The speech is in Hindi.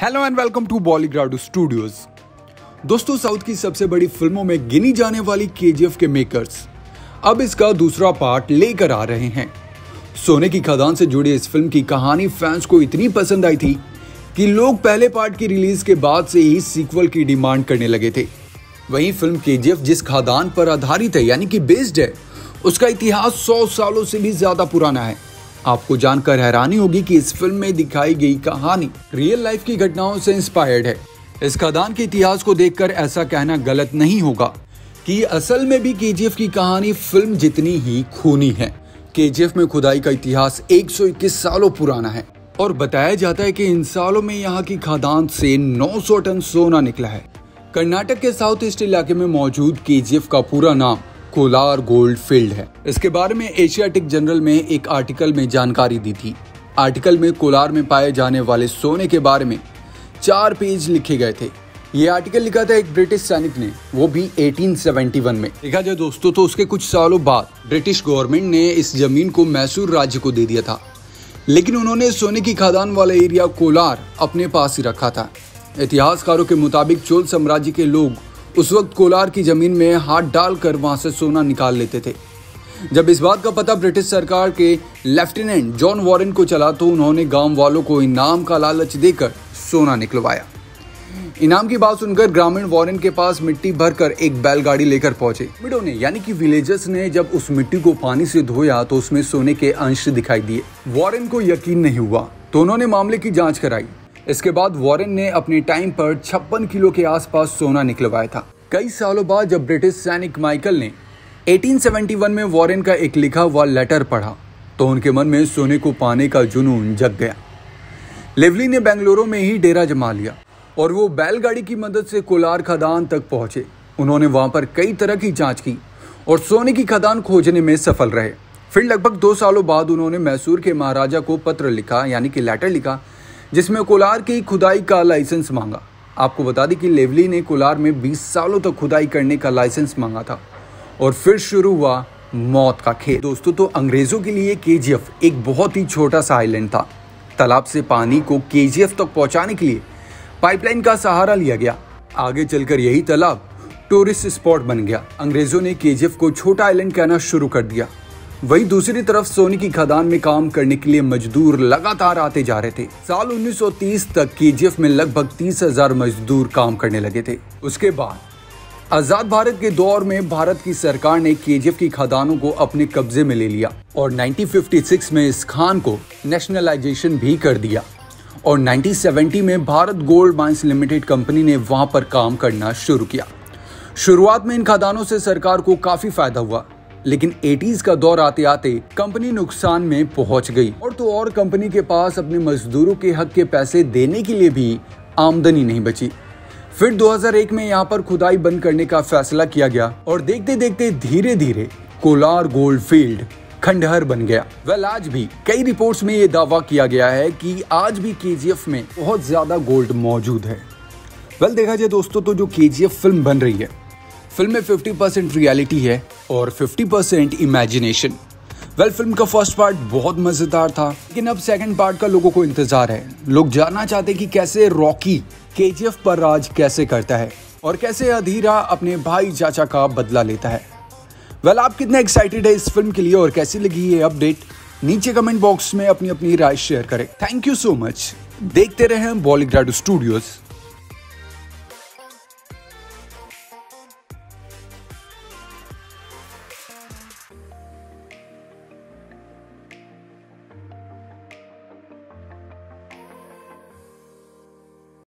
हेलो एंड वेलकम टू बॉलीग्राडो स्टूडियोज। दोस्तों, साउथ की सबसे बड़ी फिल्मों में गिनी जाने वाली केजीएफ के मेकर्स अब इसका दूसरा पार्ट लेकर आ रहे हैं। सोने की खदान से जुड़ी इस फिल्म की कहानी फैंस को इतनी पसंद आई थी कि लोग पहले पार्ट की रिलीज के बाद से ही सीक्वल की डिमांड करने लगे थे। वहीं फिल्म केजीएफ जिस खदान पर आधारित है यानी कि बेस्ड है, उसका इतिहास 100 सालों से भी ज्यादा पुराना है। आपको जानकर हैरानी होगी कि इस फिल्म में दिखाई गई कहानी रियल लाइफ की घटनाओं से इंस्पायर्ड है। इस खदान के इतिहास को देखकर ऐसा कहना गलत नहीं होगा कि असल में भी केजीएफ की कहानी फिल्म जितनी ही खूनी है। केजीएफ में खुदाई का इतिहास 121 सालों पुराना है और बताया जाता है कि इन सालों में यहाँ की खदान से 900 टन सोना निकला है। कर्नाटक के साउथ ईस्ट इलाके में मौजूद केजीएफ का पूरा नाम कोलार गोल्ड फील्ड है। इसके बारे में एशियाटिक जनरल में एक आर्टिकल में जानकारी दी थी। आर्टिकल में कोलार में पाए जाने वाले सोने के बारे में 4 पेज लिखे गए थे। ये आर्टिकल लिखा था एक ब्रिटिश सैनिक ने, वो भी 1871 में। देखा जाए दोस्तों तो उसके कुछ सालों बाद ब्रिटिश गवर्नमेंट ने इस जमीन को मैसूर राज्य को दे दिया था, लेकिन उन्होंने सोने की खदान वाला एरिया कोलार अपने पास ही रखा था। इतिहासकारों के मुताबिक चोल साम्राज्य के लोग उस वक्त कोलार की जमीन में हाथ डालकर वहां से सोना निकाल लेते थे। जब इस बात का पता ब्रिटिश सरकार के लेफ्टिनेंट जॉन वॉरेन को चला तो उन्होंने गांव वालों को इनाम का लालच देकर सोना निकलवाया। इनाम की बात सुनकर ग्रामीण वॉरेन के पास मिट्टी भरकर एक बैलगाड़ी लेकर पहुंचे। मिडो ने यानी कि विलेजर्स ने जब उस मिट्टी को पानी से धोया तो उसमें सोने के अंश दिखाई दिए। वॉरेन को यकीन नहीं हुआ तो उन्होंने मामले की जांच कराई। इसके बाद वॉरेन ने अपने टाइम पर 56 किलो के आसपास सोना निकलवाया था। कई सालों बाद जब ब्रिटिश सैनिक माइकल ने 1871 में वॉरेन का एक लिखा हुआ लेटर पढ़ा तो उनके मन में सोने को पाने का जुनून जग गया। लेवली ने बेंगलुरु में ही डेरा जमा लिया और वो बैलगाड़ी की मदद से कोलार खदान तक पहुंचे। उन्होंने वहां पर कई तरह की जांच की और सोने की खदान खोजने में सफल रहे। फिर लगभग 2 सालों बाद उन्होंने मैसूर के महाराजा को पत्र लिखा यानी कि लेटर लिखा, जिसमें कोलार की खुदाई का लाइसेंस मांगा। आपको बता दें कि लेवली ने कोलार में 20 सालों तक खुदाई करने का लाइसेंस मांगा था और फिर शुरू हुआ मौत का खेल। दोस्तों, तो अंग्रेजों के लिए केजीएफ एक बहुत ही छोटा सा आइलैंड था। तालाब से पानी को केजीएफ तक पहुंचाने के लिए पाइपलाइन का सहारा लिया गया। आगे चलकर यही तालाब टूरिस्ट स्पॉट बन गया। अंग्रेजों ने केजीएफ को छोटा आइलैंड कहना शुरू कर दिया। वहीं दूसरी तरफ सोने की खदान में काम करने के लिए मजदूर लगातार आते जा रहे थे। साल 1930 तक केजीएफ में लगभग 30,000 मजदूर काम करने लगे थे। उसके बाद आजाद भारत के दौर में भारत की सरकार ने केजीएफ की खदानों को अपने कब्जे में ले लिया और 1956 में इस खान को नेशनलाइजेशन भी कर दिया और 1970 में Bharat gold mines limited company ने वहां पर काम करना शुरू किया। शुरुआत में इन खदानों से सरकार को काफी फायदा हुआ, लेकिन 80s का दौर आते आते कंपनी नुकसान में पहुंच गई और तो और कंपनी के पास अपने मजदूरों के हक के पैसे देने के लिए भी आमदनी नहीं बची। फिर 2001 में यहाँ पर खुदाई बंद करने का फैसला किया गया और देखते देखते धीरे धीरे कोलार गोल्ड फील्ड खंडहर बन गया। आज भी कई रिपोर्ट्स में ये दावा किया गया है कि आज भी केजीएफ में बहुत ज्यादा गोल्ड मौजूद है। देखा जाए दोस्तों तो जो केजीएफ फिल्म बन रही है, फिल्म में 50% रियलिटी है और 50% इमेजिनेशन। फिल्म का फर्स्ट पार्ट बहुत मजेदार था, लेकिन अब सेकंड पार्ट का लोगों को इंतजार है। लोग जानना चाहते कि कैसे रॉकी केजीएफ पर राज कैसे करता है और कैसे अधीरा अपने भाई चाचा का बदला लेता है। आप कितने एक्साइटेड है इस फिल्म के लिए और कैसी लगी ये अपडेट, नीचे कमेंट बॉक्स में अपनी राय शेयर करें। Thank you so much. देखते रहें बॉलीग्राडो स्टूडियोज।